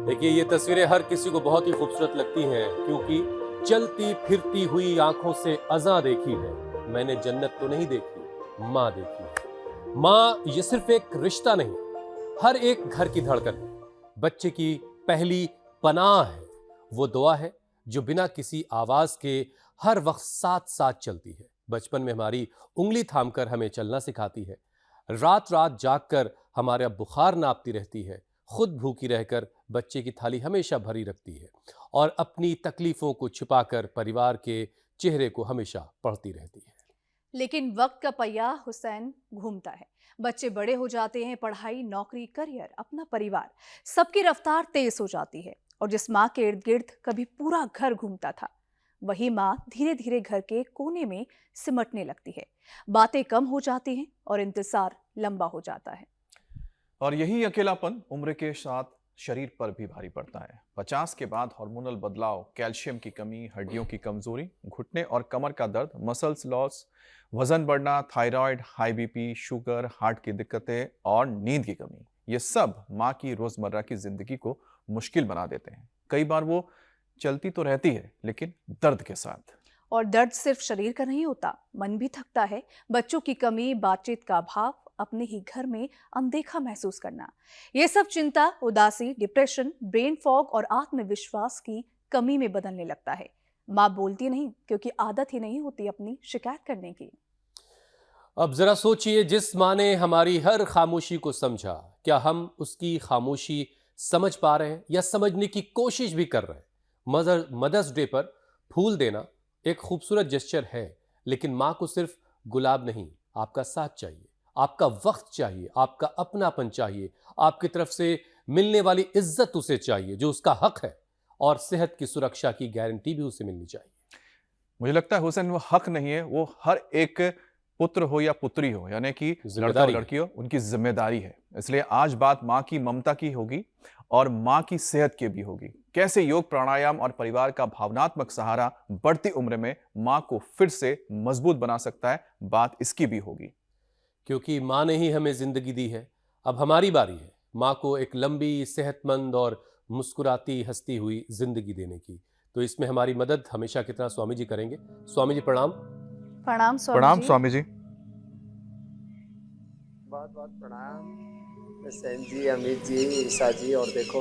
देखिए, ये तस्वीरें हर किसी को बहुत ही खूबसूरत लगती हैं, क्योंकि चलती फिरती हुई आंखों से अज़ां देखी है, मैंने जन्नत तो नहीं देखी, माँ देखी है। माँ ये सिर्फ एक रिश्ता नहीं, हर एक घर की धड़कन है, बच्चे की पहली पनाह है, वो दुआ है जो बिना किसी आवाज के हर वक्त साथ साथ चलती है। बचपन में हमारी उंगली थामकर हमें चलना सिखाती है, रात रात जागकर हमारा बुखार नापती रहती है, खुद भूखी रहकर बच्चे की थाली हमेशा भरी रखती है और अपनी तकलीफों को छिपाकर परिवार के चेहरे को हमेशा पढ़ती रहती है। लेकिन वक्त का पहिया हुसैन घूमता है। बच्चे बड़े हो जाते हैं, पढ़ाई, नौकरी, करियर, अपना परिवार, सबकी रफ्तार तेज हो जाती है। और जिस माँ के इर्द गिर्द कभी पूरा घर घूमता था, वही माँ धीरे धीरे घर के कोने में सिमटने लगती है। बातें कम हो जाती हैं और इंतजार लंबा हो जाता है। और यही अकेलापन उम्र के साथ शरीर पर भी भारी पड़ता है। 50 के बाद हार्मोनल बदलाव, कैल्शियम की कमी, हड्डियों की कमजोरी, घुटने और कमर का दर्द, मसल्स लॉस, वजन बढ़ना, thyroid, high BP, sugar, heart की दिक्कतें और नींद की कमी, ये सब माँ की रोजमर्रा की जिंदगी को मुश्किल बना देते हैं। कई बार वो चलती तो रहती है, लेकिन दर्द के साथ। और दर्द सिर्फ शरीर का नहीं होता, मन भी थकता है। बच्चों की कमी, बातचीत का अभाव, अपने ही घर में अनदेखा महसूस करना, ये सब चिंता, उदासी, डिप्रेशन, ब्रेन फॉग और आत्मविश्वास की कमी में बदलने लगता है। माँ बोलती नहीं क्योंकि आदत ही नहीं होती अपनी शिकायत करने की। अब जरा सोचिए, जिस माँ ने हमारी हर खामोशी को समझा, क्या हम उसकी खामोशी समझ पा रहे हैं या समझने की कोशिश भी कर रहे हैं? मदर्स डे पर फूल देना एक खूबसूरत जेस्चर है, लेकिन माँ को सिर्फ गुलाब नहीं, आपका साथ चाहिए, आपका वक्त चाहिए, आपका अपनापन चाहिए, आपकी तरफ से मिलने वाली इज्जत उसे चाहिए जो उसका हक है, और सेहत की सुरक्षा की गारंटी भी उसे मिलनी चाहिए। मुझे लगता है हुसैन, वो हक नहीं है, वो हर एक पुत्र हो या पुत्री हो, यानी कि लड़का हो जिम्मेदारी है। लड़की हो, उनकी जिम्मेदारी है। इसलिए आज बात माँ की ममता की होगी और माँ की सेहत की भी होगी। कैसे योग, प्राणायाम और परिवार का भावनात्मक सहारा बढ़ती उम्र में माँ को फिर से मजबूत बना सकता है, बात इसकी भी होगी। क्योंकि माँ ने ही हमें जिंदगी दी है, अब हमारी बारी है माँ को एक लंबी, सेहतमंद और मुस्कुराती, हंसती हुई जिंदगी देने की। तो इसमें हमारी मदद हमेशा की तरह स्वामी जी करेंगे। स्वामी जी प्रणाम। प्रणाम स्वामी प्रणाम जी। स्वामी जी। बहुत बहुत प्रणाम सेन जी, अमित जी, ईसा जी। और देखो,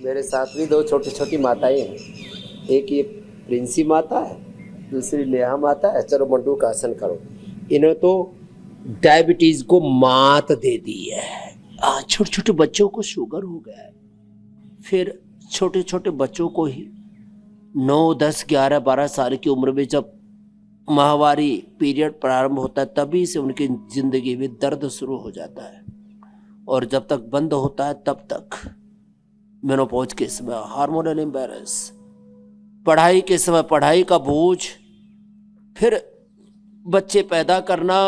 मेरे साथ भी दो छोटी छोटी माताएं हैं। एक ये प्रिंसी माता है, दूसरी नेहा माता है। चलो मंडू का आसन करो। इन्हें तो डायबिटीज को मात दे दी है। छोटे छोटे बच्चों को शुगर हो गया है। फिर छोटे छोटे बच्चों को ही 9, 10, 11, 12 साल की उम्र में जब माहवारी पीरियड प्रारंभ होता है, तभी से उनकी जिंदगी में दर्द शुरू हो जाता है। और जब तक बंद होता है तब तक मेनोपॉज के समय हार्मोनल इम्बैलेंस, पढ़ाई के समय पढ़ाई का बोझ, फिर बच्चे पैदा करना,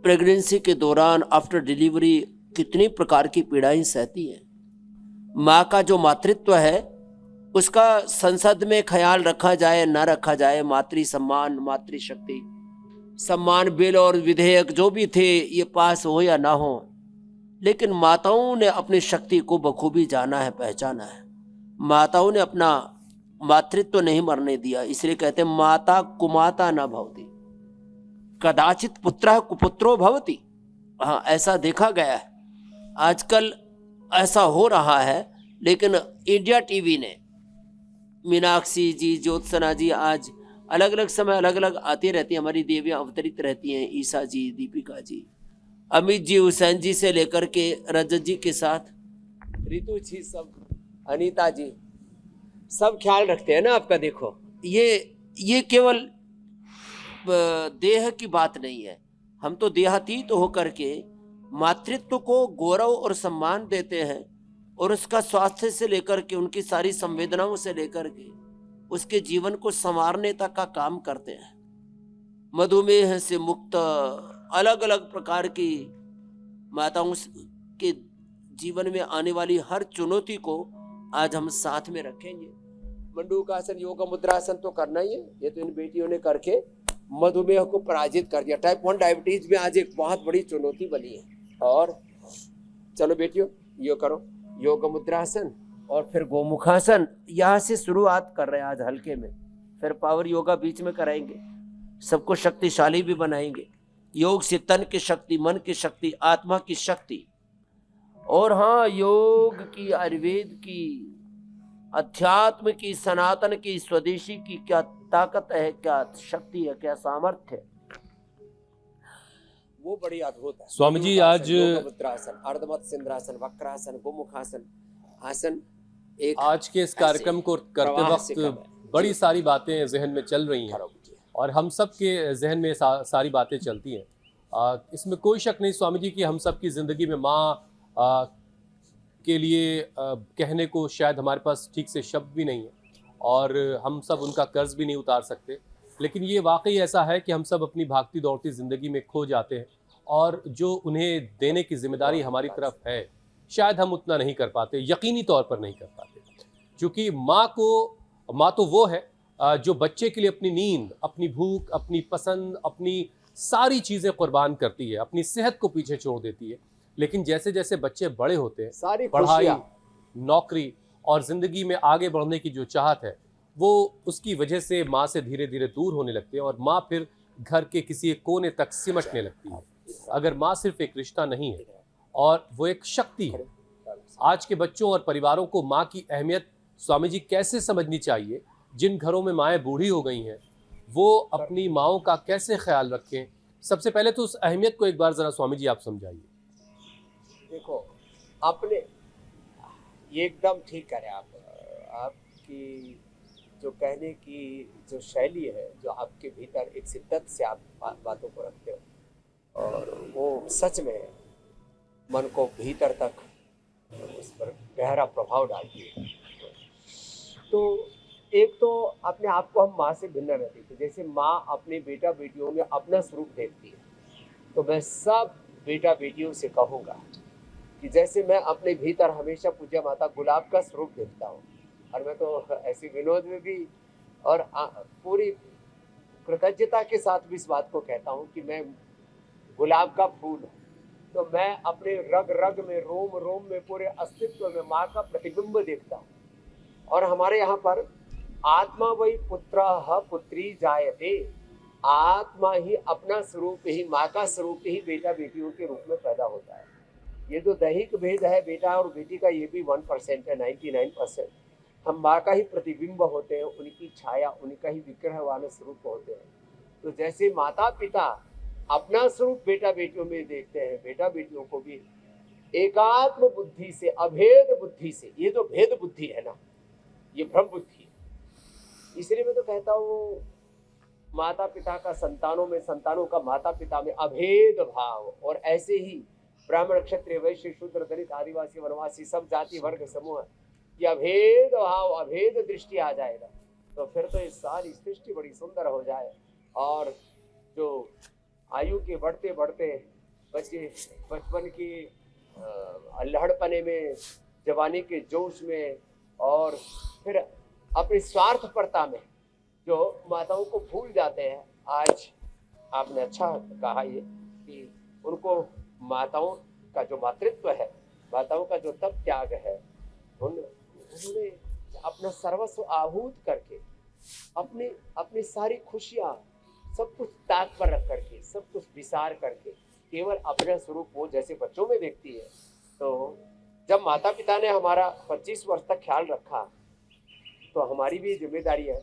प्रेगनेंसी के दौरान, आफ्टर डिलीवरी, कितनी प्रकार की पीड़ाएं सहती हैं। माँ का जो मातृत्व है उसका संसद में ख्याल रखा जाए ना रखा जाए, मातृ सम्मान, मातृशक्ति सम्मान बिल और विधेयक जो भी थे ये पास हो या ना हो, लेकिन माताओं ने अपनी शक्ति को बखूबी जाना है, पहचाना है। माताओं ने अपना मातृत्व नहीं मरने दिया। इसलिए कहते हैं माता कुमाता न भवति, कदाचित पुत्रः कुपुत्रो भवति। हाँ, ऐसा देखा गया है, आजकल ऐसा हो रहा है। लेकिन इंडिया टीवी ने मीनाक्षी जी, ज्योत्सना जी, आज अलग अलग समय अलग अलग आती रहती हैं, हमारी देवियां अवतरित रहती हैं, ईसा जी, दीपिका जी, अमित जी, हुसैन जी से लेकर के रजत जी के साथ रितु जी, सब, अनीता जी, सब ख्याल रखते हैं ना आपका। देखो, ये केवल देह की बात नहीं है। हम तो देहातीत होकर के मातृत्व को गौरव और सम्मान देते हैं, और उसका स्वास्थ्य से लेकर के उनकी सारी संवेदनाओं से लेकर के उसके जीवन को संवारने तक का काम करते हैं। मधुमेह से मुक्त, अलग अलग प्रकार की माताओं के जीवन में आने वाली हर चुनौती को आज हम साथ में रखेंगे। मंडूकासन, योग मुद्रासन तो करना ही है। ये तो इन बेटियों ने करके मधुमेह को पराजित कर दिया। टाइप 1 डायबिटीज में आज एक बहुत बड़ी चुनौती बनी है। और चलो बेटियों, यो करो योग मुद्रासन, और फिर गोमुखासन यहाँ से शुरुआत कर रहे हैं आज हल्के में, फिर पावर योगा बीच में कराएंगे, सबको शक्तिशाली भी बनाएंगे। योग से तन की शक्ति, मन की शक्ति, आत्मा की शक्ति, और हाँ योग की, आयुर्वेद की, अध्यात्म की, सनातन की, स्वदेशी की क्या ताकत है, क्या शक्ति है, क्या सामर्थ्य है, वो बड़ी अद्भुत है। स्वामी जी, आज मुद्रासन, अर्धमत सिंद्रासन, वक्रासन, गोमुखासन आसन, एक आज के इस कार्यक्रम को करते वक्त बड़ी सारी बातें जहन में चल रही हैं और हम सब के जहन में सारी बातें चलती हैं। इसमें कोई शक नहीं स्वामी जी कि हम सब की ज़िंदगी में माँ के लिए कहने को शायद हमारे पास ठीक से शब्द भी नहीं है और हम सब उनका कर्ज भी नहीं उतार सकते, लेकिन ये वाकई ऐसा है कि हम सब अपनी भागती दौड़ती ज़िंदगी में खो जाते हैं और जो उन्हें देने की जिम्मेदारी हमारी तरफ है शायद हम उतना नहीं कर पाते, यकीनी तौर पर नहीं कर पाते। क्योंकि माँ तो वो है जो बच्चे के लिए अपनी नींद, अपनी भूख, अपनी पसंद, अपनी सारी चीज़ें कुर्बान करती है, अपनी सेहत को पीछे छोड़ देती है। लेकिन जैसे जैसे बच्चे बड़े होते हैं, सारी पढ़ाई, नौकरी और ज़िंदगी में आगे बढ़ने की जो चाहत है वो उसकी वजह से माँ से धीरे धीरे दूर होने लगते हैं और माँ फिर घर के किसी एक कोने तक सिमटने लगती है। अगर माँ सिर्फ एक रिश्ता नहीं है और वो एक शक्ति है। आज के बच्चों और परिवारों को माँ की अहमियत स्वामी जी कैसे समझनी चाहिए? जिन घरों में माएँ बूढ़ी हो गई हैं वो अपनी माँओं का कैसे ख्याल रखें? सबसे पहले तो उस अहमियत को एक बार ज़रा स्वामी जी आप समझाइए। देखो, अपने ये एकदम ठीक करें आपकी जो कहने की जो शैली है, जो आपके भीतर एक शिद्दत से आप बातों को रखते हो और वो सच में मन को भीतर तक उस पर गहरा प्रभाव डालती है। तो एक तो अपने आप को हम माँ से भिन्न रहती थी, जैसे माँ अपने बेटा बेटियों में अपना स्वरूप देखती है, तो मैं सब बेटा बेटियों से कहूँगा कि जैसे मैं अपने भीतर हमेशा पूज्य माता गुलाब का स्वरूप देखता हूँ, और मैं तो ऐसी विनोद में भी और पूरी कृतज्ञता के साथ भी इस बात को कहता हूँ कि मैं गुलाब का फूल हूँ, तो मैं अपने रग रग में, रोम रोम में, पूरे अस्तित्व में माँ का प्रतिबिंब देखता हूँ। और हमारे यहाँ पर आत्मा वही पुत्रः पुत्री जायते, आत्मा ही अपना स्वरूप ही, माँ का स्वरूप ही बेटा बेटियों के रूप में पैदा होता है। ये जो दैहिक भेद है बेटा और बेटी का, ये भी 1% है, 99% हम माँ का ही प्रतिबिंब होते हैं, उनकी छाया, उनका ही विग्रह वाले स्वरूप होते हैं। तो जैसे माता पिता अपना स्वरूप बेटा बेटियों में देखते हैं, बेटा बेटियों को भी एकात्म बुद्धि से, अभेद बुद्धि से, ये जो भेद बुद्धि है ना, ये भ्रम बुद्धि है। इसलिए मैं तो कहता हूँ माता पिता का संतानों में, संतानों का माता पिता में अभेद भाव, और ऐसे ही ब्राह्मण, क्षत्रिय, वैश्य, शूद्र, दलित, आदिवासी, वनवासी, सब जाति वर्ग समूह, ये अभेद भाव, अभेद दृष्टि आ जाएगा तो फिर तो इस सारी सृष्टि बड़ी सुंदर हो जाए। और जो आयु के बढ़ते बढ़ते बच्चे बचपन की अल्हड़पने में, जवानी के जोश में, और फिर अपनी स्वार्थपरता में जो माताओं को भूल जाते हैं। आज आपने अच्छा कहा ये कि उनको माताओं का जो मातृत्व है, माताओं का जो तप त्याग है, उन्होंने अपना सर्वस्व आहूत करके, अपनी सारी खुशियाँ, सब कुछ त्याग पर रख करके, सब कुछ विसार करके केवल अपना स्वरूप वो जैसे बच्चों में देखती है। तो जब माता पिता ने हमारा 25 वर्ष तक ख्याल रखा तो हमारी भी जिम्मेदारी है।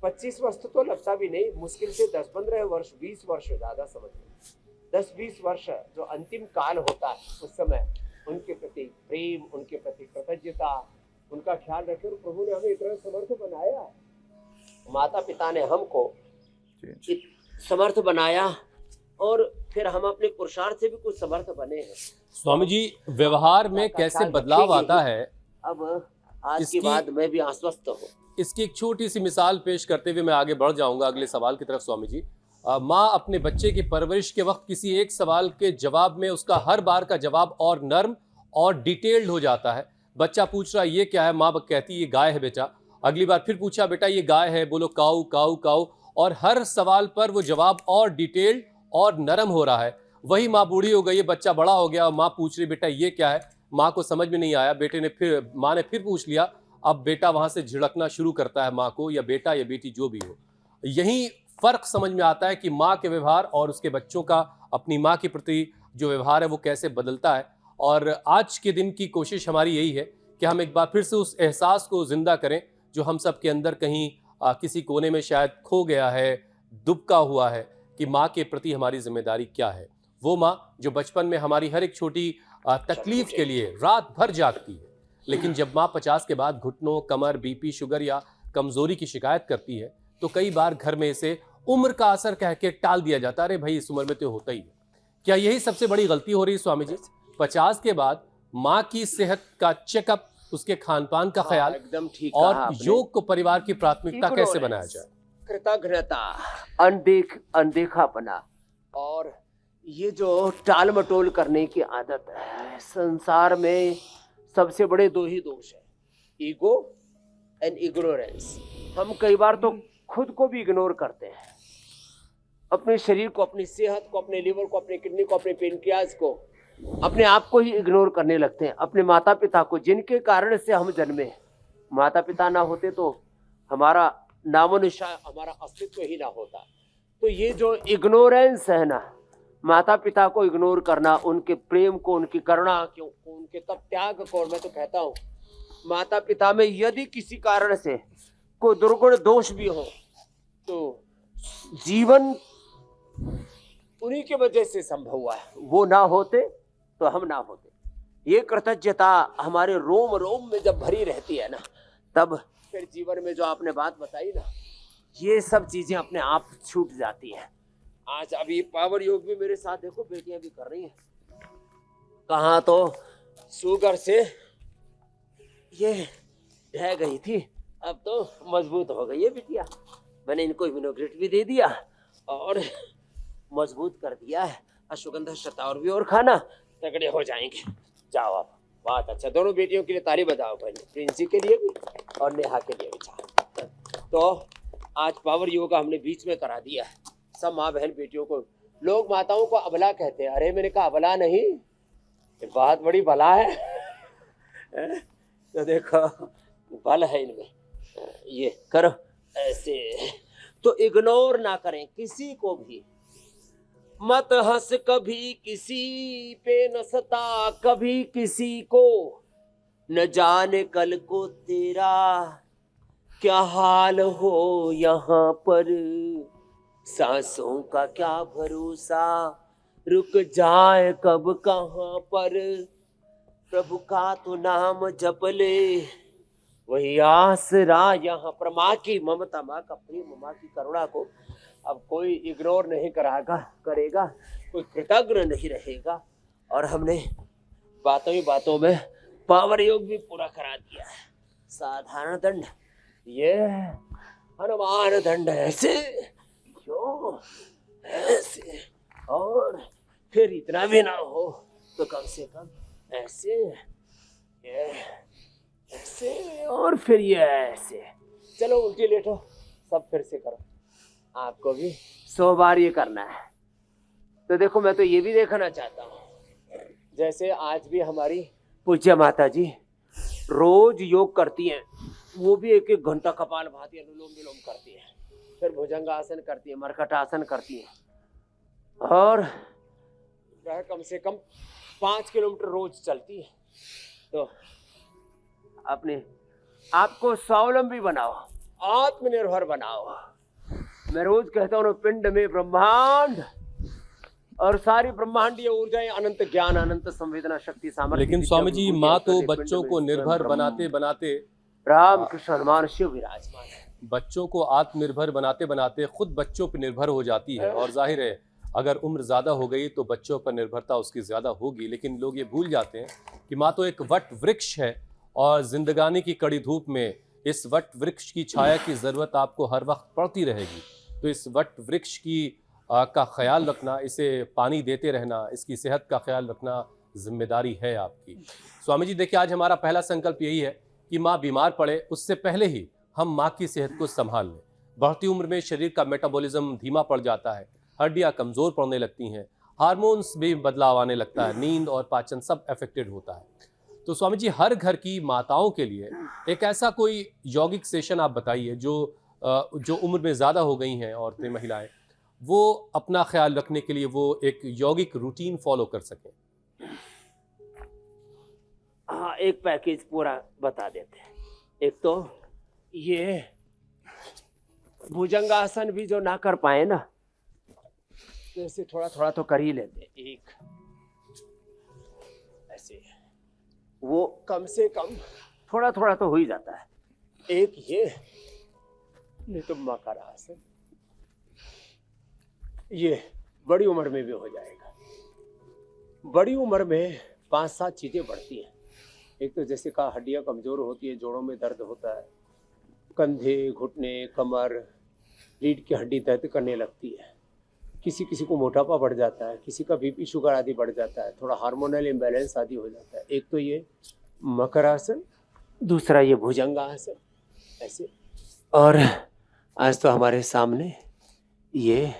25 वर्ष तो लगता भी नहीं, मुश्किल से 10-15 वर्ष, 20 वर्ष ज़्यादा समझ लो, 10-20 वर्ष जो अंतिम काल होता है, उस समय उनके प्रति प्रेम, उनके प्रति कृतज्ञता, उनका ख्याल रखे। और प्रभु ने हमें इतना समर्थ बनाया, माता पिता ने हमको समर्थ बनाया, और फिर हम अपने पुरुषार्थ से भी कुछ समर्थ बने हैं। स्वामी जी, व्यवहार में कैसे बदलाव आता है, अब आज के बाद मैं भी आश्वस्त हूँ। इसकी एक छोटी सी मिसाल पेश करते हुए मैं आगे बढ़ जाऊंगा अगले सवाल की तरफ। स्वामी जी, माँ अपने बच्चे की परवरिश के वक्त किसी एक सवाल के जवाब में उसका हर बार का जवाब और नर्म और डिटेल्ड हो जाता है। बच्चा पूछ रहा है ये क्या है, माँ कहती है ये गाय है बेटा। अगली बार फिर पूछा बेटा ये गाय है, बोलो काऊ काऊ काऊ, और हर सवाल पर वो जवाब और डिटेल्ड और नरम हो रहा है। वही माँ बूढ़ी हो गई है, बच्चा बड़ा हो गया और माँ पूछ रही बेटा ये क्या है, माँ को समझ में नहीं आया, माँ ने फिर पूछ लिया। अब बेटा वहां से झिड़कना शुरू करता है माँ को, या बेटा या बेटी जो भी हो। यही फर्क समझ में आता है कि माँ के व्यवहार और उसके बच्चों का अपनी माँ के प्रति जो व्यवहार है वो कैसे बदलता है। और आज के दिन की कोशिश हमारी यही है कि हम एक बार फिर से उस एहसास को जिंदा करें जो हम सब के अंदर कहीं किसी कोने में शायद खो गया है, दुबका हुआ है, कि माँ के प्रति हमारी जिम्मेदारी क्या है। वो माँ जो बचपन में हमारी हर एक छोटी तकलीफ के लिए रात भर जागती है, लेकिन जब माँ 50 के बाद घुटनों, कमर, बीपी, शुगर या कमजोरी की शिकायत करती है तो कई बार घर में इसे उम्र का असर कह के टाल दिया जाता है। अरे भाई, इस उम्र में तो होता ही है। क्या यही सबसे बड़ी गलती हो रही है स्वामी जी? 50 के बाद माँ की सेहत का चेकअप, उसके खान पान का ख्याल, एकदम ठीक और कहा आपने। योग को परिवार की प्राथमिकता कैसे बनाया जाए? कृतज्ञता, अनदेखापना और ये जो टाल मटोल करने की आदत है, संसार में सबसे बड़े दो ही दोष है, ईगो एंड इग्नोरेंस। हम कई बार तो खुद को भी इग्नोर करते हैं, अपने शरीर को, अपनी सेहत को, अपने लीवर को, अपने किडनी को, अपने पेनक्रियाज को, अपने आप को ही इग्नोर करने लगते हैं, अपने माता पिता को, जिनके कारण से हम जन्मे। माता पिता ना होते तो हमारा नामो निशान, हमारा अस्तित्व ही ना होता। तो ये जो इग्नोरेंस है ना, माता पिता को इग्नोर करना, उनके प्रेम को, उनकी करुणा को, उनके तब त्याग को, और मैं तो कहता हूँ माता पिता में यदि किसी कारण से कोई दुर्गुण दोष भी हो तो जीवन उन्हीं के वजह से संभव हुआ है। वो ना होते तो हम ना होते। ये कृतज्ञता हमारे रोम रोम में जब भरी रहती है ना, तब फिर जीवन में जो आपने बात बताई ना, ये सब चीजें अपने आप छूट जाती हैं। आज अभी पावर योग भी मेरे साथ देखो बेटियां भी कर रही हैं। कहाँ तो शुगर से ये ढह गई थी, अब तो मजबूत हो गई है बिटिया। मैंने इनको विनोग्रेट भी दे दिया और मजबूत कर दिया है। अश्वगंधा शतावर भी और खाना, तगड़े हो जाएंगे। जाओ आप, बहुत अच्छा। दोनों बेटियों के लिए ताली बजाओ पहले, प्रिंसी के लिए भी और नेहा के लिए भी। चाह तो आज पावर योगा हमने बीच में करा दिया है। सब माँ बहन बेटियों को, लोग माताओं को अबला कहते हैं। अरे मैंने कहा अबला नहीं, ये बहुत बड़ी बला है। तो देखो बल है इनमें, ये करो ऐसे। तो इग्नोर ना करें किसी को भी, मत हंस कभी किसी पे न सता कभी किसी को, न जाने कल को तेरा क्या हाल हो यहाँ पर, सांसों का क्या भरोसा रुक जाए कब कहाँ पर, प्रभु का तो नाम जप ले वही आसरा यहाँ पर। माँ की ममता, माँ का प्रेम, माँ की करुणा को अब कोई इग्नोर नहीं करेगा, कोई कृतज्ञ नहीं रहेगा। और हमने बातों ही बातों में पावर योग भी पूरा करा दिया है। साधारण दंड, ये हनुमान दंड ऐसे, क्यों ऐसे, और फिर इतना भी ना हो तो कम से कम ऐसे, ये ऐसे, और फिर ये ऐसे। चलो उल्टी लेटो, सब फिर से करो। आपको भी 100 बार ये करना है। तो देखो मैं तो ये भी देखना चाहता हूँ, जैसे आज भी हमारी पूज्य माता जी रोज योग करती हैं, वो भी 1-1 घंटा कपालभाति, अनुलोम विलोम करती हैं, फिर भुजंगासन करती है, मरकटासन करती है, और कम से कम 5 किलोमीटर रोज चलती है। तो अपने आपको स्वावलंबी बनाओ, आत्मनिर्भर बनाओ। मैं रोज कहता हूँ, पिंड में ब्रह्मांड और सारी ब्रह्मांडीय ऊर्जाएं, अनंत ज्ञान, अनंत संवेदना शक्ति, सामर्थ्य। लेकिन स्वामी जी, माँ तो बच्चों को निर्भर बनाते बनाते, राम कृष्ण हनुमान शिव विराजमान है। बच्चों को आत्मनिर्भर बनाते बनाते खुद बच्चों पर निर्भर हो जाती है। और जाहिर है अगर उम्र ज्यादा हो गई तो बच्चों पर निर्भरता उसकी ज्यादा होगी। लेकिन लोग ये भूल जाते हैं कि माँ तो एक वट वृक्ष है, और जिंदगानी की कड़ी धूप में इस वट वृक्ष की छाया की जरूरत आपको हर वक्त पड़ती रहेगी। तो इस वट वृक्ष की का ख्याल रखना, इसे पानी देते रहना, इसकी सेहत का ख्याल रखना जिम्मेदारी है आपकी। स्वामी जी देखिए, आज हमारा पहला संकल्प यही है कि माँ बीमार पड़े उससे पहले ही हम माँ की सेहत को संभाल लें। बढ़ती उम्र में शरीर का मेटाबॉलिज्म धीमा पड़ जाता है, हड्डियाँ कमज़ोर पड़ने लगती हैं, हार्मोन्स भी बदलाव आने लगता है, नींद और पाचन सब अफेक्टेड होता है। तो स्वामी जी, हर घर की माताओं के लिए एक ऐसा कोई यौगिक सेशन आप बताइए जो उम्र में ज़्यादा हो गई हैं औरतें, महिलाएं, वो अपना ख्याल रखने के लिए वो एक यौगिक रूटीन फॉलो कर सकें। हाँ, एक पैकेज पूरा बता देते हैं। एक तो ये भुजंगासन भी जो ना कर पाए ना, तो ऐसे थोड़ा थोड़ा तो कर ही लेते हैं। एक ऐसे वो कम से कम थोड़ा थोड़ा तो हो ही जाता है। एक ये, नहीं तो मकरासन, ये बड़ी उम्र में भी हो जाएगा। बड़ी उम्र में 5-7 चीजें बढ़ती हैं। एक तो जैसे कहा, हड्डियां कमजोर होती है, जोड़ों में दर्द होता है, कंधे, घुटने, कमर, रीढ़ की हड्डी दर्द करने लगती है, किसी किसी को मोटापा बढ़ जाता है, किसी का बीपी शुगर आदि बढ़ जाता है, थोड़ा हार्मोनल इम्बैलेंस आदि हो जाता है। एक तो ये मकरासन, दूसरा ये भुजंगासन ऐसे। और आज तो हमारे सामने ये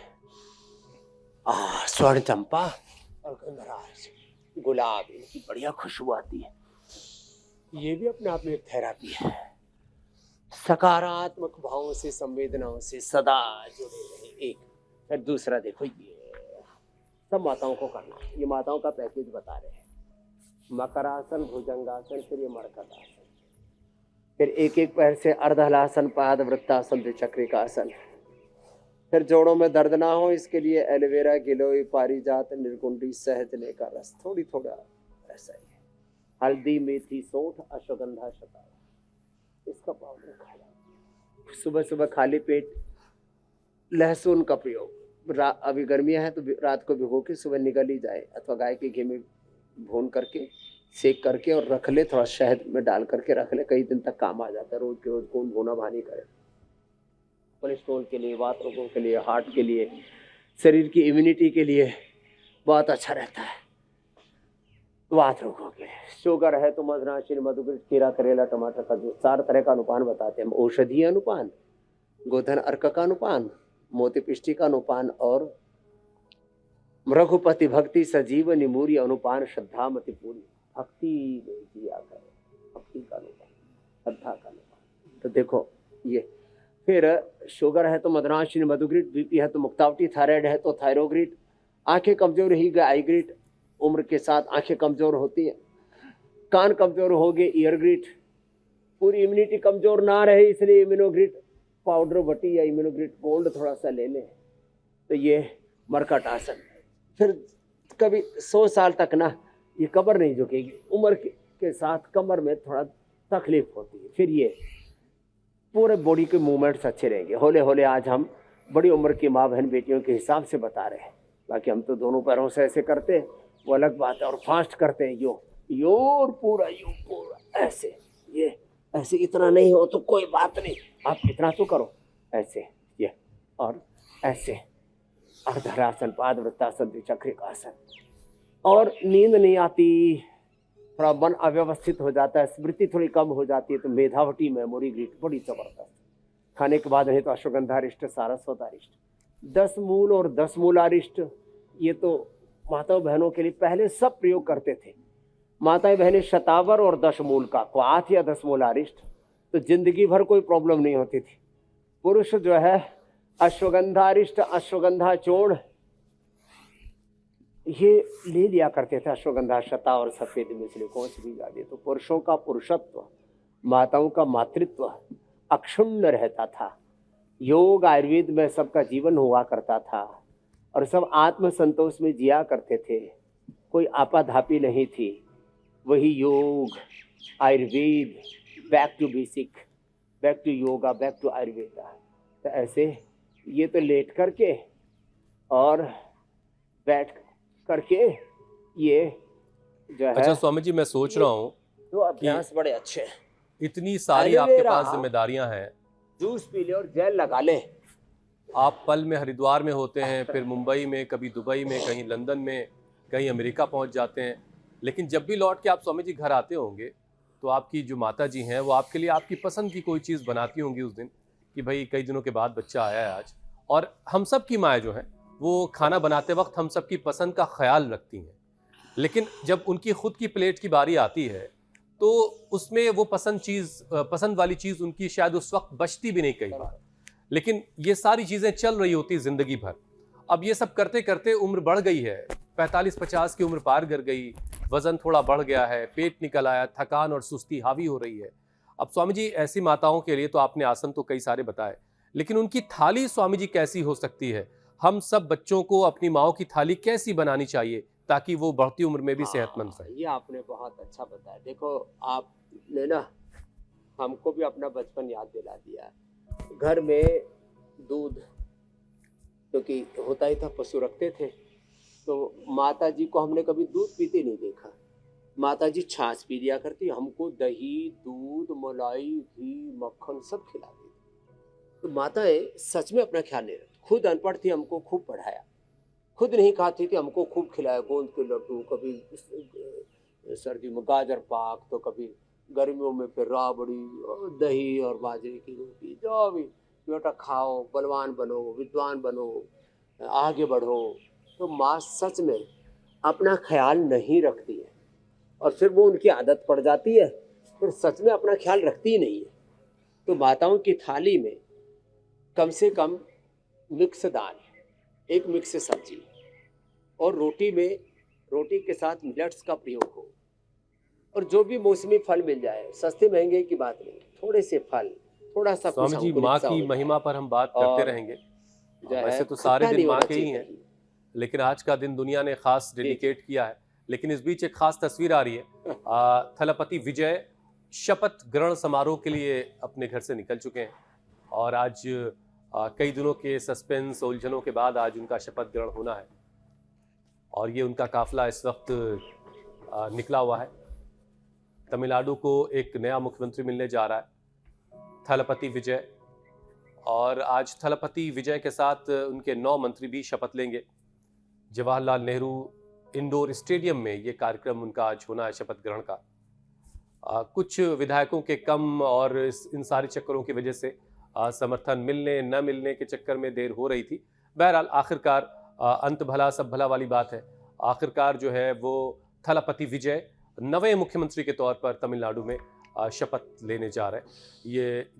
स्वर्ण चंपा और गंधराज, गुलाब, इनकी बढ़िया खुशबू आती है। ये भी अपने आप में एक थेरापी है। सकारात्मक भावों से, संवेदनाओं से सदा जुड़े रहे। एक, फिर दूसरा देखो, ये सब माताओं को करना है। ये माताओं का पैकेज बता रहे हैं। मकरासन, भुजंगासन, फिर ये मरकतासन, फिर एक एक पैर से अर्धहलासन, पाद वृत्तासन, द्विचक्रिकासन। फिर जोड़ों में दर्द ना हो, इसके लिए एलोवेरा, गिलोय, पारिजात, निर्गुंडी, सहजने का रस थोड़ी थोड़ा ऐसा ही, हल्दी, मेथी, सौंठ, अश्वगंधा, शतावरी, इसका पाउडर खाना। सुबह सुबह खाली पेट लहसुन का प्रयोग। अभी गर्मियां हैं तो रात को भिगो के सुबह निगल ही जाए, अथवा गाय के घी में भून करके, सेक करके और रख ले, थोड़ा शहद में डाल करके रख ले, कई दिन तक काम आ जाता है। रोज के रोज कौन भूना भानी करे। कोलेस्ट्रॉल के लिए, वात रोगों के लिए, हार्ट के लिए, शरीर की इम्यूनिटी के लिए बहुत अच्छा रहता है। वात रोगों के, शुगर है तो मधुनाशिनी, मधुकृत, खीरा, करेला, टमाटर का जूस, 4 तरह का अनुपान बताते हैं। औषधीय अनुपान, गोधन अर्क का अनुपान, मोती पिष्टी का अनुपान और रघुपति भक्ति सजीव निमूरी अनुपान, श्रद्धा मति पूरी, भक्ति में जिया करे, भक्ति का अनुपान, श्रद्धा का अनुपान। तो देखो ये, फिर शुगर है तो मधुनाशिनी, मधुग्रीट, बीपी है तो मुक्तावटी, थायराइड है तो थायरोग्रीट, आंखें कमजोर ही गए आईग्रीट, उम्र के साथ आंखें कमजोर होती हैं, कान कमजोर हो गए ईयरग्रीट, पूरी इम्यूनिटी कमजोर ना रहे इसलिए इम्यूनोग्रीट पाउडर बटी या इम्यूनोग्रीट गोल्ड थोड़ा सा ले लें, तो ये मरकट आसन। फिर कभी 100 साल तक ना ये कमर नहीं झुकेगी, उम्र के साथ कमर में थोड़ा तकलीफ होती है। फिर ये पूरे बॉडी के मूवमेंट्स अच्छे रहेंगे। होले होले आज हम बड़ी उम्र की माँ बहन बेटियों के हिसाब से बता रहे हैं, बाकी हम तो दोनों पैरों से ऐसे करते हैं, वो अलग बात है। और फास्ट करते हैं, यो और पूरा ऐसे, ये ऐसे इतना नहीं हो तो कोई बात नहीं, आप इतना तो करो ऐसे, ये और ऐसे, अर्धहरासन, पाद वृत्तासन, द्विचक्रिकासन। और नींद नहीं आती, थोड़ा मन अव्यवस्थित हो जाता है, स्मृति थोड़ी कम हो जाती है, तो मेधावटी मेमोरी ग्रीट बड़ी जबरदस्त। खाने के बाद नहीं तो अश्वगंधारिष्ट, सारस्वतारिष्ट, 10 मूल और 10 मूलारिष्ट, ये तो माताओं बहनों के लिए पहले सब प्रयोग करते थे। माताएं बहनें शतावर और 10 मूल का, क्वाथ या 10 मूलारिष्ट, तो जिंदगी भर कोई प्रॉब्लम नहीं होती थी। पुरुष जो है अश्वगंधारिष्ट, अश्वगंधा चूर्ण ये ले लिया करते थे, अश्वगंधा, शता और सफेद मिश्री, कौन सी भी ज्यादा। तो पुरुषों का पुरुषत्व, माताओं का मातृत्व अक्षुण्ण रहता था। योग आयुर्वेद में सबका जीवन हुआ करता था और सब आत्म संतोष में जिया करते थे, कोई आपाधापी नहीं थी। वही yog Ayurved, back to basic, back to yoga, back to Ayurveda. तो ऐसे ये तो लेट करके और बैठ करके ये जो है। अच्छा स्वामी जी, मैं सोच रहा हूँ तो अभ्यास बड़े अच्छे हैं। इतनी सारी आपके पास जिम्मेदारियां हैं, जूस पी ले और जेल लगा ले। आप पल में हरिद्वार में होते हैं, फिर मुंबई में, कभी दुबई में, कहीं लंदन में, कहीं अमेरिका पहुंच जाते हैं, लेकिन जब भी लौट के आप स्वामी जी घर आते होंगे तो आपकी जो माता जी हैं वो आपके लिए आपकी पसंद की कोई चीज़ बनाती होंगी उस दिन, कि भाई कई दिनों के बाद बच्चा आया है आज। और हम सब की माएँ जो हैं वो खाना बनाते वक्त हम सब की पसंद का ख्याल रखती हैं, लेकिन जब उनकी खुद की प्लेट की बारी आती है तो उसमें वो पसंद वाली चीज उनकी शायद उस वक्त बचती भी नहीं कई बार। लेकिन ये सारी चीजें चल रही होती जिंदगी भर। अब ये सब करते करते उम्र बढ़ गई है, 45-50 की उम्र पार कर गई, वजन थोड़ा बढ़ गया है, पेट निकल आया, थकान और सुस्ती हावी हो रही है। अब स्वामी जी, ऐसी माताओं के लिए तो आपने आसन तो कई सारे बताए, लेकिन उनकी थाली स्वामी जी कैसी हो सकती है? हम सब बच्चों को अपनी माओ की थाली कैसी बनानी चाहिए ताकि वो बढ़ती उम्र में भी सेहतमंद रहे? ये आपने बहुत अच्छा बताया। देखो, आपने ना हमको भी अपना बचपन याद दिला दिया। घर में दूध क्योंकि होता ही था, पशु रखते थे, तो माता जी को हमने कभी दूध पीते नहीं देखा। माता जी छाछ पी दिया करती, हमको दही, दूध, मलाई, घी, मक्खन सब खिलाती थी। तो माताएं सच में अपना ख्याल नहीं रखती। खुद अनपढ़ थी, हमको खूब पढ़ाया, खुद नहीं खाती थी, हमको खूब खिलाया। गोंद के लड्डू, कभी सर्दी में गाजर पाक, तो कभी गर्मियों में फिर राबड़ी और दही और बाजरे की रोटी। जो भी बेटा खाओ, बलवान बनो, विद्वान बनो, आगे बढ़ो। तो माँ सच में अपना ख्याल नहीं रखती है, और फिर वो उनकी आदत पड़ जाती है, फिर सच में अपना ख्याल रखती ही नहीं है। तो माताओं की थाली में कम से कम मिक्स दाल, एक मिक्स सब्जी, और रोटी के साथ मिलेट्स का प्रयोग हो, और जो भी मौसमी फल मिल जाए, सस्ते महंगे की बात नहीं, थोड़े से फल, थोड़ा सा स्वामी जी, माँ की महिमा पर हम बात करते रहेंगे। वैसे तो सारे दिन माँ के ही हैं, लेकिन आज का दिन दुनिया ने खास डेडिकेट किया है। लेकिन इस बीच एक खास तस्वीर आ रही है। थलपति विजय शपथ ग्रहण समारोह के लिए अपने घर से निकल चुके हैं, और आज कई दिनों के सस्पेंस, उलझनों के बाद आज उनका शपथ ग्रहण होना है, और ये उनका काफिला इस वक्त निकला हुआ है। तमिलनाडु को एक नया मुख्यमंत्री मिलने जा रहा है, थलपति विजय, और आज थलपति विजय के साथ उनके 9 मंत्री भी शपथ लेंगे। जवाहरलाल नेहरू इंडोर स्टेडियम में ये कार्यक्रम उनका आज होना है, शपथ ग्रहण का। कुछ विधायकों के कम और इन सारे चक्करों की वजह से समर्थन मिलने न मिलने के चक्कर में देर हो रही थी। बहरहाल आखिरकार अंत भला सब भला वाली बात है। आखिरकार जो है वो थलपति विजय नवे मुख्यमंत्री के तौर पर तमिलनाडु में शपथ लेने जा रहे हैं।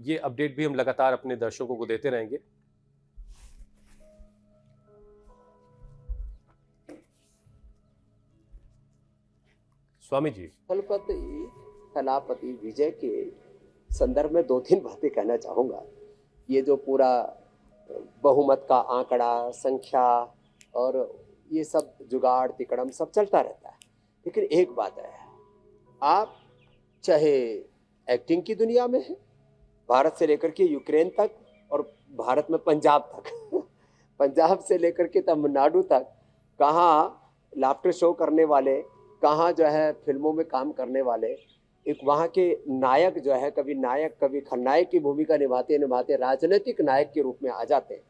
ये अपडेट भी हम लगातार अपने दर्शकों को देते रहेंगे। स्वामी जी, थलापति विजय के संदर्भ में 2-3 बातें कहना चाहूँगा। ये जो पूरा बहुमत का आंकड़ा, संख्या और ये सब जुगाड़ तिकड़म सब चलता रहता है, लेकिन एक बात है, आप चाहे एक्टिंग की दुनिया में है, भारत से लेकर के यूक्रेन तक, और भारत में पंजाब तक पंजाब से लेकर के तमिलनाडु तक, कहाँ लाफ्टर शो करने वाले, कहाँ जो है फिल्मों में काम करने वाले, एक वहाँ के नायक जो है कभी नायक कभी खलनायक की भूमिका निभाते राजनीतिक नायक के रूप में आ जाते हैं।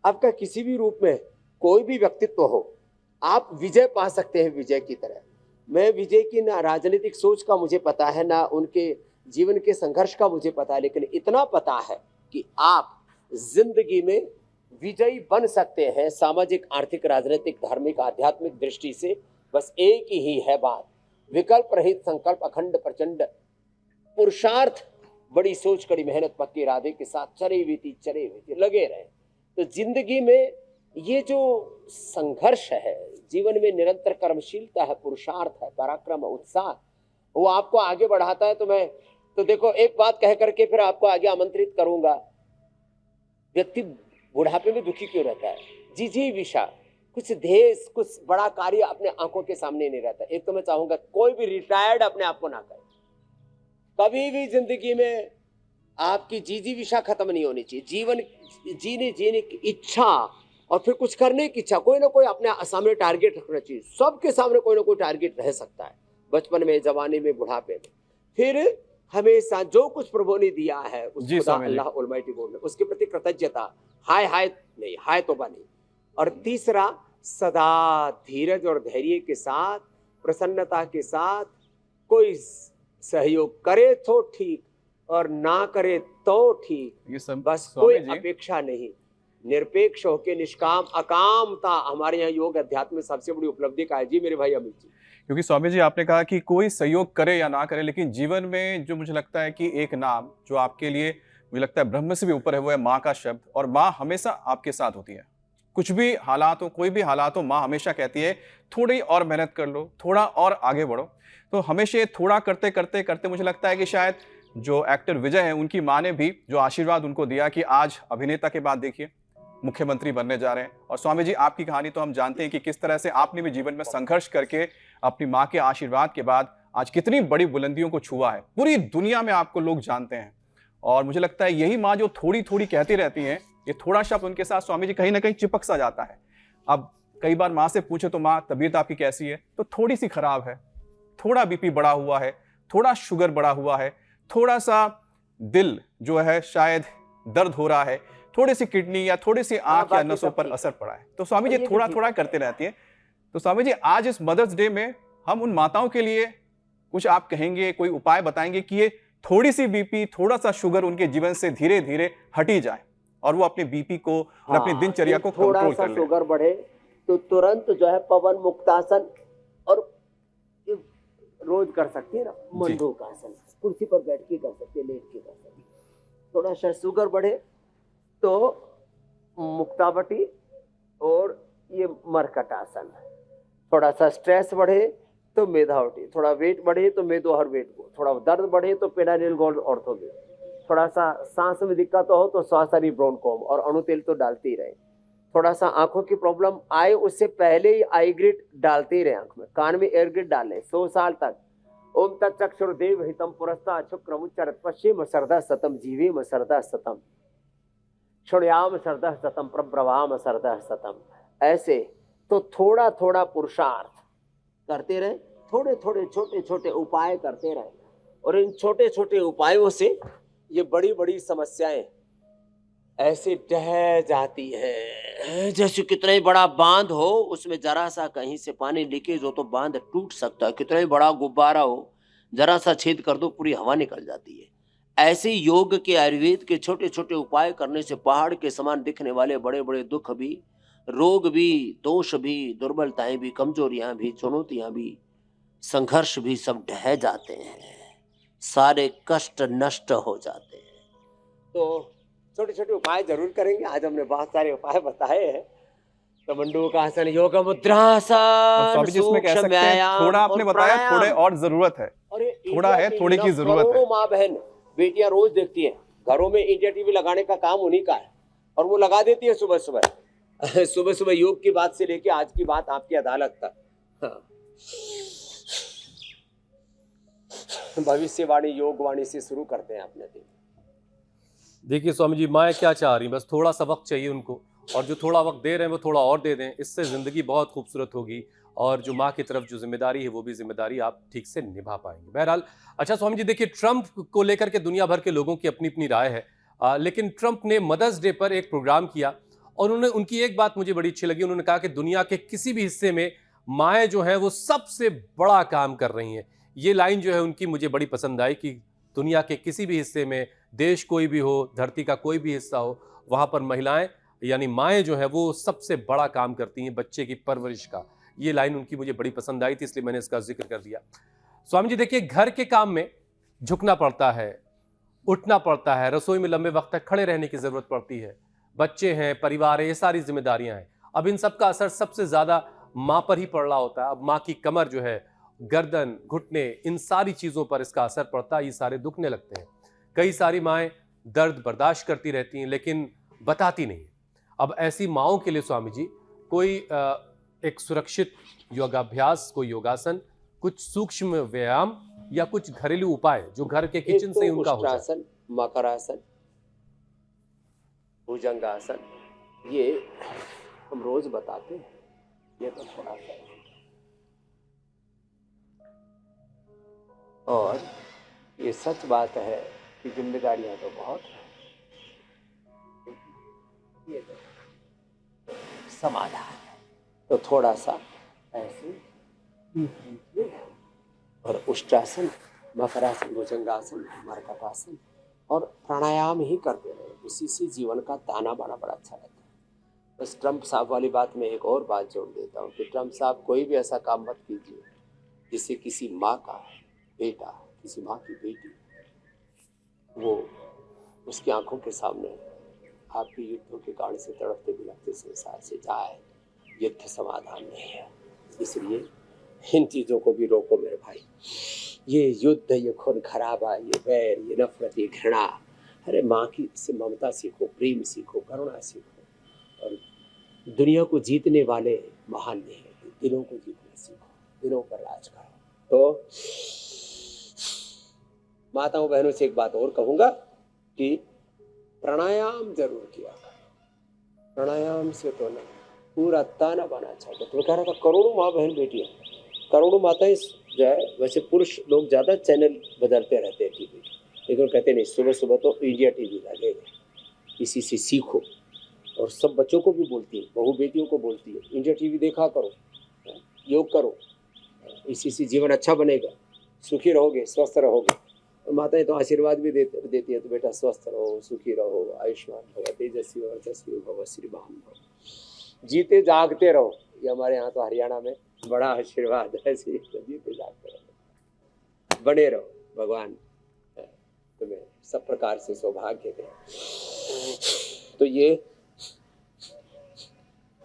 आपका किसी भी रूप में कोई भी व्यक्तित्व हो, आप विजय पा सकते हैं विजय की तरह। मैं विजय की ना राजनीतिक सोच का मुझे पता है, ना उनके जीवन के संघर्ष का मुझे पता है, लेकिन इतना पता है कि आप जिंदगी में विजयी बन सकते हैं, सामाजिक, आर्थिक, राजनीतिक, धार्मिक, आध्यात्मिक दृष्टि से। बस एक ही है बात, विकल्प रहित संकल्प, अखंड प्रचंड पुरुषार्थ, बड़ी सोच, कड़ी मेहनत, पक्के इरादे के साथ चरे हुए लगे रहे। तो जिंदगी में ये जो संघर्ष है, जीवन में निरंतर कर्मशीलता है, पुरुषार्थ है, पराक्रम, उत्साह, वो आपको आगे बढ़ाता है। तो देखो, एक बात कह करके फिर आपको आगे आमंत्रित करूंगा। व्यक्ति बुढ़ापे में दुखी क्यों रहता है? जी विषा, कुछ देश, कुछ बड़ा कार्य अपने आंखों के सामने नहीं रहता। एक तो मैं चाहूंगा कोई भी रिटायर्ड अपने आप को ना करे। कभी भी जिंदगी में आपकी जी विषा खत्म नहीं होनी चाहिए। जीवन जीने की इच्छा और फिर कुछ करने की इच्छा, कोई ना कोई अपने सामने टारगेट रखना चाहिए। सबके सामने कोई ना कोई टारगेट रह सकता है, बचपन में, जवानी में, बुढ़ापे में। फिर हमेशा जो कुछ प्रभु ने दिया है उस खुदा अल्लाह ऑलमाइटी गॉड ने, उसके प्रति कृतज्ञता, हाय तौबा नहीं। और तीसरा, सदा धीरज और धैर्य के साथ, प्रसन्नता के साथ, कोई सहयोग करे तो ठीक और ना करे तो ठीक, बस कोई अपेक्षा नहीं, निरपेक्ष होके निष्काम अकामता हमारे यहाँ योग अध्यात्म में सबसे बड़ी उपलब्धि का है। जी मेरे भाई अमित जी, क्योंकि स्वामी जी आपने कहा कि कोई सहयोग करे या ना करे, लेकिन जीवन में जो मुझे लगता है कि एक नाम जो आपके लिए मुझे लगता है ब्रह्म से भी ऊपर है, वो है माँ का शब्द। और माँ हमेशा आपके साथ होती है, कुछ भी हालात हो, कोई भी हालात हो, माँ हमेशा कहती है थोड़ी और मेहनत कर लो, थोड़ा और आगे बढ़ो। तो हमेशा ये थोड़ा करते करते करते मुझे लगता है कि शायद जो एक्टर विजय हैं, उनकी माँ ने भी जो आशीर्वाद उनको दिया कि आज अभिनेता के बाद देखिए मुख्यमंत्री बनने जा रहे हैं। और स्वामी जी आपकी कहानी तो हम जानते हैं कि किस तरह से आपने भी जीवन में संघर्ष करके अपनी माँ के आशीर्वाद के बाद आज कितनी बड़ी बुलंदियों को छुआ है। पूरी दुनिया में आपको लोग जानते हैं। और मुझे लगता है यही माँ जो थोड़ी थोड़ी कहती रहती हैं, ये थोड़ा शब्द उनके साथ स्वामी जी कहीं ना कहीं चिपक सा जाता है। अब कई बार माँ से पूछे तो माँ तबीयत आपकी कैसी है, तो थोड़ी सी खराब है, थोड़ा बीपी बढ़ा हुआ है, थोड़ा शुगर बढ़ा हुआ है, थोड़ा सा दिल जो है शायद दर्द हो रहा है, थोड़ी सी किडनी या थोड़ी सी आंख या नसों पर असर पड़ा है। तो स्वामी जी थोड़ा थोड़ा करते रहती है। तो स्वामी जी आज इस मदर्स डे में हम उन माताओं के लिए कुछ आप कहेंगे, कोई उपाय बताएंगे कि ये थोड़ी सी बीपी, थोड़ा सा शुगर उनके जीवन से धीरे धीरे हटी जाए और वो अपने बीपी को और अपनी दिनचर्या को कंट्रोल कर ले। शुगर बढ़े तो तुरंत जो है पवन मुक्तासन और रोज कर सकती है ना, मंडूक आसन, कुर्सी पर बैठ के कर सकते, लेट के कर सकते। थोड़ा सा शुगर बढ़े तो मुक्तावटी और ये मरकट आसन। थोड़ा सा स्ट्रेस बढ़े तो मेधावटी, थोड़ा वेट बढ़े तो मेदोहर वेट को, थोड़ा दर्द बढ़े तो पेडानिल गोल्ड ऑर्थोगे, थोड़ा सा सांस में दिक्कत हो तो श्वासरी ब्रोनकोम और अणुतेल तो डालते ही रहे। थोड़ा सा आंखों की प्रॉब्लम आए उससे पहले ही आई ग्रिड डालते ही रहे आंख में, कान में एयर ग्रिड डालें 100 साल तक। ओम तत्चक्षुर्देव हितम पुरस्ता शुक्रमुच्चरत पश्चिम सरदा सतम जीवेम सरदा सतम क्षुण्याम सरदा सतम प्रब्रवाम सरदा सतम। ऐसे तो थोड़ा थोड़ा पुरुषार्थ करते रहे, थोड़े थोड़े छोटे छोटे उपाय करते रहे, और इन छोटे छोटे उपायों से ये बड़ी बड़ी समस्याएं ऐसे ढह जाती है। जैसे कितना ही बड़ा बांध हो, उसमें जरा सा कहीं से पानी लीकेज हो तो बांध टूट सकता है। कितना ही बड़ा गुब्बारा हो, जरा सा छेद कर दो पूरी हवा निकल जाती है। ऐसे योग के, आयुर्वेद के छोटे छोटे उपाय करने से पहाड़ के समान दिखने वाले बड़े बड़े दुख भी, रोग भी, दोष भी, दुर्बलताएं भी, कमजोरियां भी, चुनौतियां भी, संघर्ष भी सब ढह जाते हैं, सारे कष्ट नष्ट हो जाते हैं। तो छोटे छोटे उपाय जरूर करेंगे। आज हमने बहुत सारे उपाय बताए हैं। तो मंडूक आसन, योग मुद्रासन, स्वामी जी इसमें कह सकते हैं थोड़ा आपने बताया, थोड़े और जरूरत है, थोड़ा है, थोड़े की जरूरत है। माँ बहन बेटियां रोज देखती हैं, घरों में इंडिया टीवी लगाने का काम उन्हीं का है, और वो लगा देती है सुबह सुबह सुबह सुबह योग की बात से लेके आज की बात आपकी अदालत तक। हाँ। भविष्यवाणी योगवाणी से शुरू करते हैं अपने दिन। देखिए स्वामी जी, माएँ क्या चाह रही, बस थोड़ा सा वक्त चाहिए उनको, और जो थोड़ा वक्त दे रहे हैं वो थोड़ा और दे दें, इससे ज़िंदगी बहुत खूबसूरत होगी, और जो माँ की तरफ जो जिम्मेदारी है वो भी जिम्मेदारी आप ठीक से निभा पाएंगे। बहरहाल, अच्छा स्वामी जी, देखिए ट्रंप को लेकर के दुनिया भर के लोगों की अपनी अपनी राय है, लेकिन ट्रंप ने मदर्स डे पर एक प्रोग्राम किया और उनकी एक बात मुझे बड़ी अच्छी लगी। उन्होंने कहा कि दुनिया के किसी भी हिस्से में माएँ जो हैं वो सबसे बड़ा काम कर रही हैं। ये लाइन जो है उनकी मुझे बड़ी पसंद आई कि दुनिया के किसी भी हिस्से में, देश कोई भी हो, धरती का कोई भी हिस्सा हो, वहाँ पर महिलाएं यानी माएँ जो है वो सबसे बड़ा काम करती हैं बच्चे की परवरिश का। ये लाइन उनकी मुझे बड़ी पसंद आई थी, इसलिए मैंने इसका जिक्र कर दिया। स्वामी जी देखिए, घर के काम में झुकना पड़ता है, उठना पड़ता है, रसोई में लंबे वक्त तक खड़े रहने की ज़रूरत पड़ती है, बच्चे हैं, परिवार है, ये सारी जिम्मेदारियां हैं। अब इन सब का असर सबसे ज़्यादा माँ पर ही पड़ रहा होता है। अब माँ की कमर जो है, गर्दन, घुटने, इन सारी चीज़ों पर इसका असर पड़ता है, ये सारे दुखने लगते हैं। कई सारी माएँ दर्द बर्दाश्त करती रहती हैं लेकिन बताती नहीं। अब ऐसी माँओं के लिए स्वामी जी कोई एक सुरक्षित योगाभ्यास, कोई योगासन, कुछ सूक्ष्म व्यायाम या कुछ घरेलू उपाय जो घर के किचन से ही उनका हो जाए? मकरासन, भुजंगासन, ये हम रोज बताते हैं। ये तो थोड़ा सा, और ये सच बात है कि जिम्मेदारियां तो बहुत है। ये तो समाधान है, तो थोड़ा सा ऐसे और उष्ट्रासन, मकरासन, भुजंगासन, मरकटासन और प्राणायाम ही करते रहे। उसी से जीवन का ताना बाना बड़ा अच्छा रहता है। बस ट्रंप साहब वाली बात में एक और बात जोड़ देता हूँ कि ट्रंप साहब कोई भी ऐसा काम मत कीजिए जिससे किसी माँ का बेटा, किसी माँ की बेटी, वो उसकी आंखों के सामने आपके युद्धों के कारण से तड़पते बिलखते संसार से जाए, युद्ध समाधान नहीं है। इसलिए इन चीज़ों को भी रोको मेरे भाई। ये युद्ध, ये खून खराबा, ये वैर, ये नफरत, ये घृणा, अरे माँ की से ममता सीखो, प्रेम सीखो, करुणा सीखो। और दुनिया को जीतने वाले महान नहीं है, दिलों को जीतना सीखो, दिलों पर राज करो। तो माताओं बहनों से एक बात और कहूँगा कि प्राणायाम जरूर किया करो। प्राणायाम से तो ना पूरा ताना बना चाहिए। तो मैं कह रहा था करोड़ों माँ बहन बेटियाँ, करोड़ों माताएं जो है, वैसे पुरुष लोग ज़्यादा चैनल बदलते रहते हैं टीवी, लेकिन कहते नहीं सुबह सुबह तो इंडिया टीवी लगेगा, इसी से सीखो। और सब बच्चों को भी बोलती है, बहू बेटियों को बोलती है, इंडिया टीवी देखा करो, योग करो, इसी से जीवन अच्छा बनेगा, सुखी रहोगे, स्वस्थ रहोगे। और माताएं तो आशीर्वाद भी देती है, तो बेटा स्वस्थ रहो, सुखी रहो, आयुष्मान भव, तेजस्वी वर्चस्वी भव, श्रीमान भव, जीते जागते रहो। ये हमारे यहाँ तो हरियाणा में बड़ा आशीर्वाद है, जीते जागते रहो, बने रहो, भगवान तुम्हें सब प्रकार से सौभाग्य दे। तो ये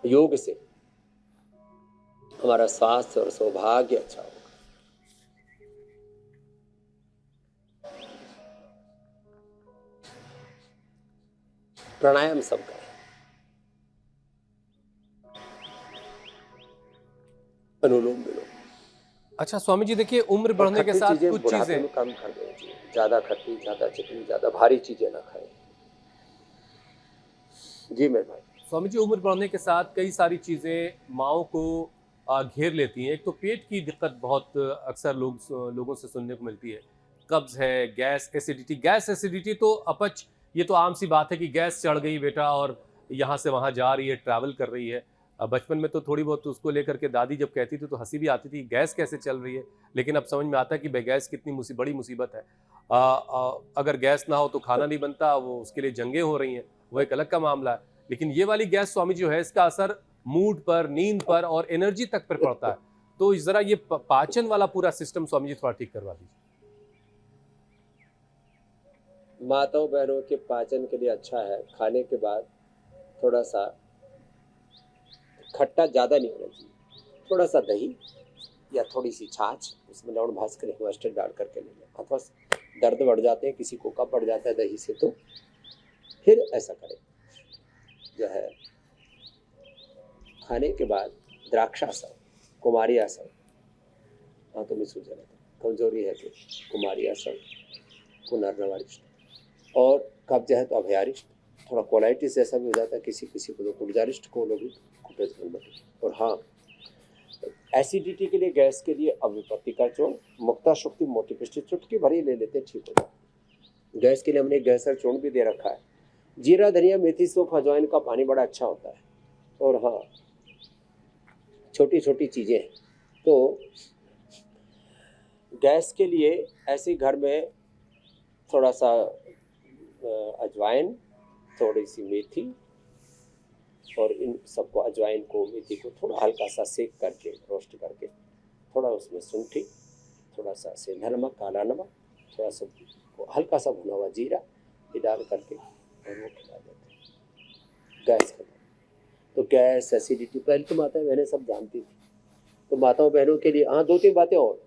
योग से हमारा स्वास्थ्य और सौभाग्य अच्छा होगा। प्राणायाम सबका है, अनुलोम विलोम। अच्छा स्वामी जी, देखिए उम्र बढ़ने के साथ कुछ बुढ़ापे चीजें, में कम कर देनी चाहिए, ज्यादा खट्टी, ज्यादा चिकनी, ज्यादा भारी चीजें ना खाएं। जी मेरे भाई। स्वामी जी, उम्र बढ़ने के साथ कई सारी चीजें माओ को घेर लेती हैं। एक तो पेट की दिक्कत बहुत अक्सर लोगों से सुनने को मिलती है, कब्ज है, गैस एसिडिटी। गैस एसिडिटी तो अपच, ये तो आम सी बात है कि गैस चढ़ गई बेटा और यहाँ से वहाँ जा रही है, ट्रैवल कर रही है। बचपन में तो थोड़ी बहुत उसको लेकर के दादी जब कहती थी तो हंसी भी आती थी, गैस कैसे चल रही है। लेकिन अब समझ में आता है कि भाई गैस कितनी बड़ी मुसीबत है। अगर गैस ना हो तो खाना नहीं बनता, वो उसके लिए जंगें हो रही हैं, वो एक अलग का मामला है। लेकिन ये वाली गैस स्वामी जी जो है, इसका असर मूड पर, नींद पर और एनर्जी तक पर पड़ता है। तो जरा ये पाचन वाला पूरा सिस्टम स्वामी जी थोड़ा ठीक करवा दीजिए। माताओं बहनों के पाचन के लिए अच्छा है, खाने के बाद थोड़ा सा खट्टा ज़्यादा नहीं होना चाहिए, थोड़ा सा दही या थोड़ी सी छाछ, उसमें लवण भास्कर मस्टर्ड डाल करके ले लें। अथवा दर्द बढ़ जाते हैं, किसी को कफ बढ़ जाता है दही से, तो फिर ऐसा करें जो है, खाने के बाद द्राक्षासन, कुमारी आसन, हाथों में सूजन है, कमजोरी है तो कुमारी आसन, पुनर्नवारिष्ट, और कब्ज है तो अभयारिष्ट, थोड़ा कोलाइटिस जैसा भी हो जाता है किसी किसी को, तो कुब्जारिष्ट को लोग कुब्ज। और हाँ, एसिडिटी के लिए, गैस के लिए अविपत्ति का चूर्ण, मुक्ता शुक्ति, मोटी पिष्टी चुटकी भरी ले लेते, ठीक हो जाए। गैस के लिए हमने गैसर चूर्ण भी दे रखा है। जीरा, धनिया, मेथी, सौंफ, अजवाइन का पानी बड़ा अच्छा होता है। और हाँ, छोटी छोटी चीज़ें, तो गैस के लिए ऐसे घर में थोड़ा सा अजवाइन, थोड़ी सी मेथी, और इन सबको, अजवाइन को, मेथी को थोड़ा हल्का सा सेक करके, रोस्ट करके, थोड़ा उसमें शुंठी, थोड़ा सा सेंधा नमक, काला नमक, थोड़ा सा हल्का सा भुना हुआ जीरा, ये डाल करके और वो खिला देते हैं, गैस खत्म। तो गैस, एसिडिटी पहले तो माताएं बहनें सब जानती थी। तो माताओं बहनों के लिए हाँ, 2-3 बातें और।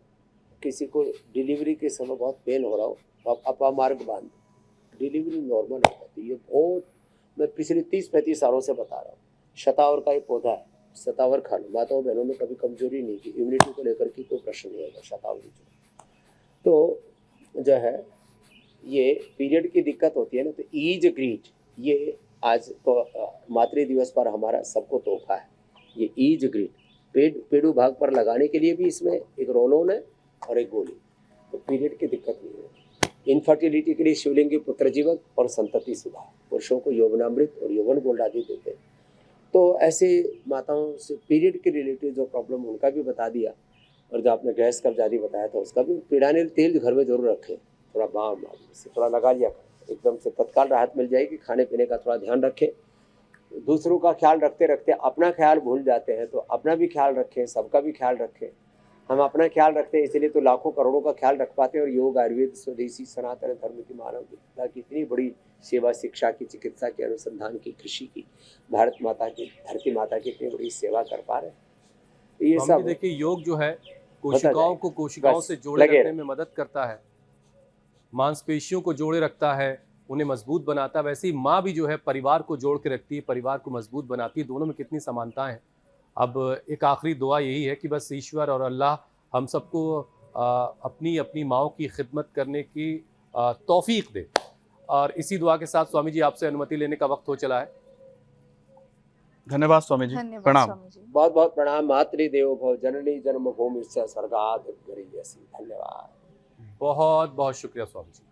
किसी को डिलीवरी के समय बहुत पेन हो रहा हो, आप अपामार्ग बांध, डिलीवरी नॉर्मल हो जाती है। ये बहुत, मैं पिछले 30-35 सालों से बता रहा हूँ। शतावर का एक पौधा है, शतावर खा लो, माताओं बहनों में कभी कमजोरी नहीं की, इम्यूनिटी को लेकर के कोई प्रश्न नहीं होगा। शतावरी तो जो है, ये पीरियड की दिक्कत होती है ना, तो ईज ग्रीट, ये आज तो मातृ दिवस पर हमारा सबको तोहफा है। ये ईज ग्रीट पेड़ू भाग पर लगाने के लिए भी इसमें एक रोल है और एक गोली, तो पीरियड की दिक्कत नहीं है। इनफर्टिलिटी के लिए शिवलिंगी पुत्र जीवक और संतति सुधार, पुरुषों को यौवनामृत और यौवन गोल्ड आदि देते हैं। तो ऐसे माताओं से पीरियड के रिलेटेड जो प्रॉब्लम, उनका भी बता दिया। और जो आपने गैस कब्ज आदि बताया था, उसका भी पीड़ाने तेल घर में जरूर रखें, थोड़ा बाम से थोड़ा लगा लिया, एकदम से तत्काल राहत मिल जाएगी। खाने पीने का थोड़ा ध्यान रखें, दूसरों का ख्याल रखते रखते अपना ख्याल भूल जाते हैं, तो अपना भी ख्याल रखें, सबका भी ख्याल रखें। हम अपना ख्याल रखते हैं, इसलिए तो लाखों करोड़ों का ख्याल रख पाते हैं। और योग, आयुर्वेद, स्वदेशी सनातन धर्म की, मानवता की इतनी बड़ी सेवा, शिक्षा की, चिकित्सा की, अनुसंधान की, कृषि की, भारत माता की, धरती माता की इतनी बड़ी सेवा कर पा रहे हैं। तो ये स्वामी जी सब देखिए, योग जो है कोशिकाओं जाएगा। को कोशिकाओं बस से जोड़े लगे रखने में मदद करता है, मांसपेशियों को जोड़े रखता है, उन्हें मजबूत बनाता है। वैसे ही माँ भी जो है परिवार को जोड़ के रखती है, परिवार को मजबूत बनाती है। दोनों में कितनी समानताएं हैं। अब एक आखिरी दुआ यही है कि बस ईश्वर और अल्लाह हम सबको अपनी अपनी माँओं की खिदमत करने की तौफीक दे। और इसी दुआ के साथ स्वामी जी आपसे अनुमति लेने का वक्त हो चला है। धन्यवाद स्वामी जी, धन्यवाद प्रणाम। स्वामी जी। बहुत बहुत प्रणाम। मातृदेवो भव, जननी जन्मभूमि स्वर्गात् गरीयसी। धन्यवाद। बहुत बहुत शुक्रिया स्वामी जी।